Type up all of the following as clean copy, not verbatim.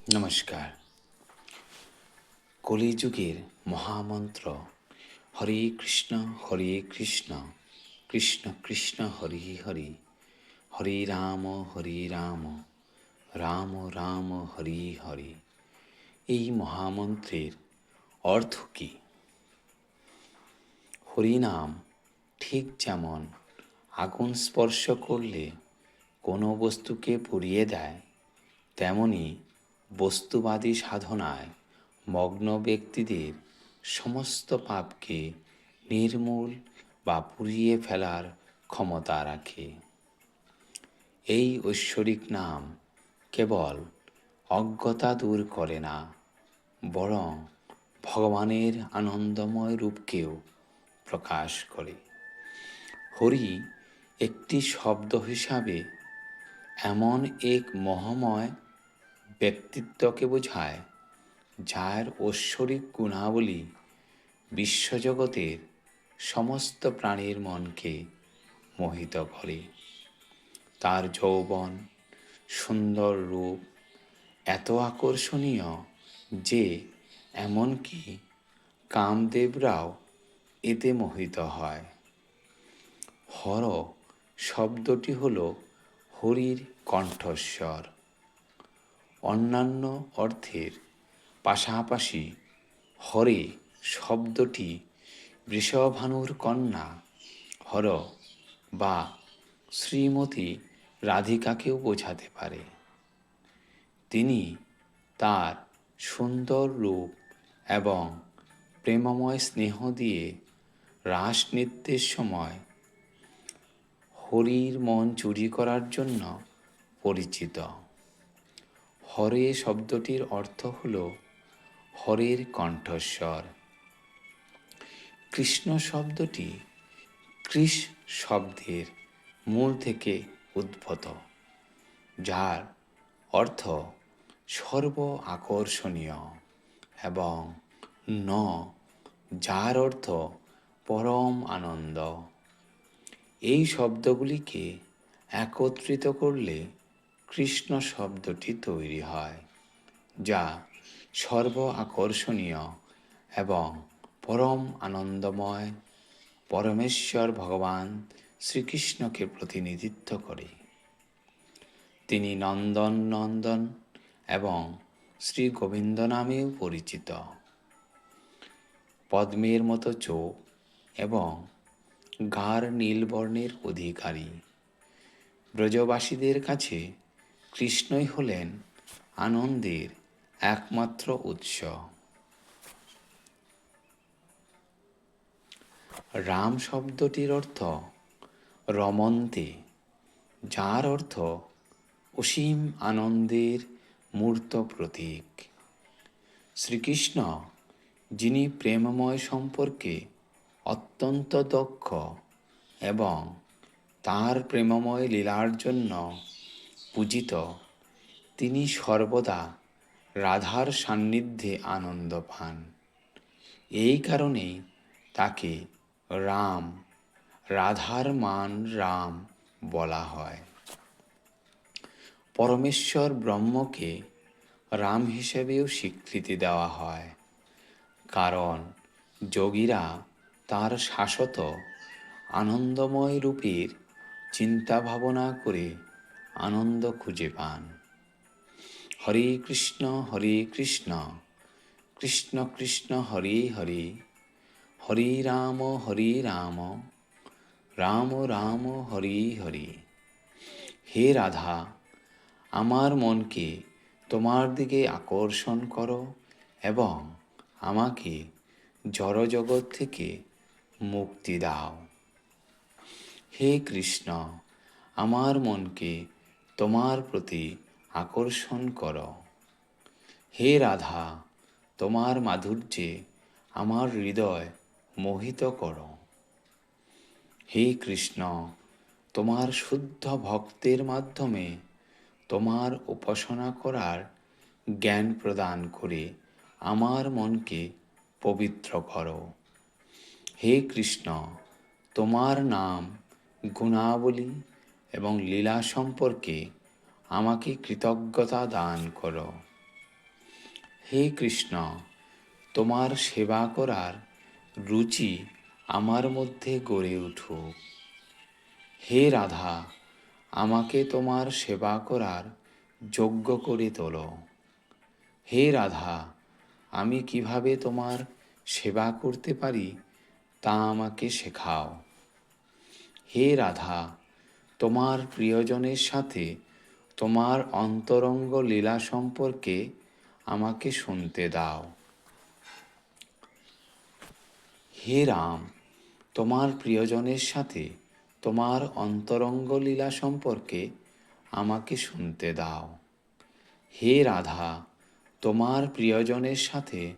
নমস্কার। কলিযুগের মহামন্ত্র হরে কৃষ্ণ কৃষ্ণ কৃষ্ণ হরে হরে, হরে রাম রাম রাম হরে হরে। এই মহামন্ত্রের অর্থ কী? হরিনাম ঠিক যেমন আগুন স্পর্শ করলে কোনো বস্তুকে পুড়িয়ে দেয়, তেমনি বস্তুবাদী সাধনায় মগ্ন ব্যক্তিদের সমস্ত পাপকে নির্মূল বা পুড়িয়ে ফেলার ক্ষমতা রাখে। এই ঐশ্বরিক নাম কেবল অজ্ঞতা দূর করে না, বরং ভগবানের আনন্দময় রূপকেও প্রকাশ করে। হরি একটি শব্দ হিসাবে এমন এক মহাময় ব্যক্তিত্বকে বোঝায়, যার ঐশ্বরিক গুণাবলী বিশ্বজগতের সমস্ত প্রাণীর মনকে মোহিত করে। তার যৌবন, সুন্দর রূপ এত আকর্ষণীয় যে এমনকি কামদেবরাও এতে মোহিত হয়। হর শব্দটি হল হরির কণ্ঠস্বর। অন্যান্য অর্থের পাশাপাশি হরে শব্দটি বৃষভানুর কন্যা হর বা শ্রীমতী রাধিকাকেও বোঝাতে পারে। তিনি তার সুন্দর রূপ এবং প্রেমময় স্নেহ দিয়ে রাস নৃত্যের সময় হরির মন চুরি করার জন্য পরিচিত। হরে শব্দটির অর্থ হল হরের কণ্ঠস্বর। কৃষ্ণ শব্দটি কৃষ শব্দের মূল থেকে উদ্ভূত, যার অর্থ সর্ব আকর্ষণীয়, এবং ন, যার অর্থ পরম আনন্দ। এই শব্দগুলিকে একত্রিত করলে কৃষ্ণ শব্দটি তৈরি হয়, যা সর্ব আকর্ষণীয় এবং পরম আনন্দময় পরমেশ্বর ভগবান শ্রীকৃষ্ণকে প্রতিনিধিত্ব করে। তিনি নন্দন নন্দন এবং শ্রী গোবিন্দ নামেও পরিচিত। পদ্মের মতো চোখ এবং গাঢ় নীলবর্ণের অধিকারী। ব্রজবাসীদের কাছে কৃষ্ণই হলেন আনন্দের একমাত্র উৎস। রাম শব্দটির অর্থ রমন্তে, যার অর্থ অসীম আনন্দের মূর্ত প্রতীক। শ্রীকৃষ্ণ, যিনি প্রেমময় সম্পর্কে অত্যন্ত দক্ষ এবং তার প্রেমময় লীলার জন্য পূজিত, তিনি সর্বদা রাধার সান্নিধ্যে আনন্দ পান। এই কারণেই তাকে রাম, রাধার মান রাম বলা হয়। পরমেশ্বর ব্রহ্মকে রাম হিসেবেও স্বীকৃতি দেওয়া হয়, কারণ যোগীরা তার শাশ্বত আনন্দময় রূপের চিন্তা ভাবনা করে আনন্দ খুঁজে পান। হরে কৃষ্ণ কৃষ্ণ কৃষ্ণ হরে হরে, হরে রাম রাম রাম হরে হরে। হে রাধা, আমার মনকে তোমার দিকে আকর্ষণ করো এবং আমাকে জড়জগৎ থেকে মুক্তি দাও। হে কৃষ্ণ, আমার মনকে তোমার প্রতি আকর্ষণ করো। হে রাধা, তোমার মাধুর্যে আমার হৃদয় মোহিত করো। হে কৃষ্ণ, তোমার শুদ্ধ ভক্তের মাধ্যমে তোমার উপাসনা করার জ্ঞান প্রদান করে আমার মনকে পবিত্র করো। হে কৃষ্ণ, তোমার নাম, গুণাবলী এবং লীলা সম্পর্কে আমাকে কৃতজ্ঞতা দান করো। হে কৃষ্ণ, তোমার সেবা করার রুচি আমার মধ্যে গড়ে উঠুক। হে রাধা, আমাকে তোমার সেবা করার যোগ্য করে তোলো। হে রাধা, আমি কিভাবে তোমার সেবা করতে পারি তা আমাকে শেখাও। হে রাধা, তোমার প্রিয়জনের সাথে তোমার অন্তরঙ্গ লীলা সম্পর্কে আমাকে শুনতে দাও। হে রাম, তোমার প্রিয়জনের সাথে তোমার অন্তরঙ্গ লীলা সম্পর্কে আমাকে শুনতে দাও। হে রাধা, তোমার প্রিয়জনের সাথে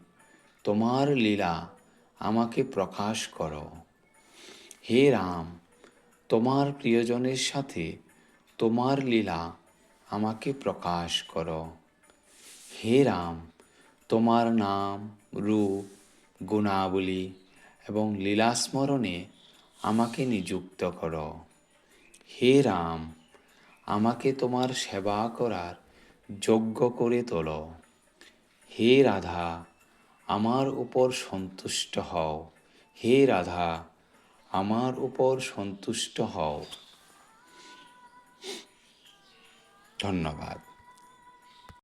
তোমার লীলা আমাকে প্রকাশ করো। হে রাম, তোমার প্রিয়জনের সাথে তোমার লীলা আমাকে প্রকাশ করো। হে রাম, তোমার নাম, রূপ, গুণাবলী এবং লীলা স্মরণে আমাকে নিযুক্ত করো। হে রাম, আমাকে তোমার সেবা করার যোগ্য করে তোলো। হে রাধা, আমার উপর সন্তুষ্ট হও। হে রাধা, আমার উপর সন্তুষ্ট হও। ধন্যবাদ।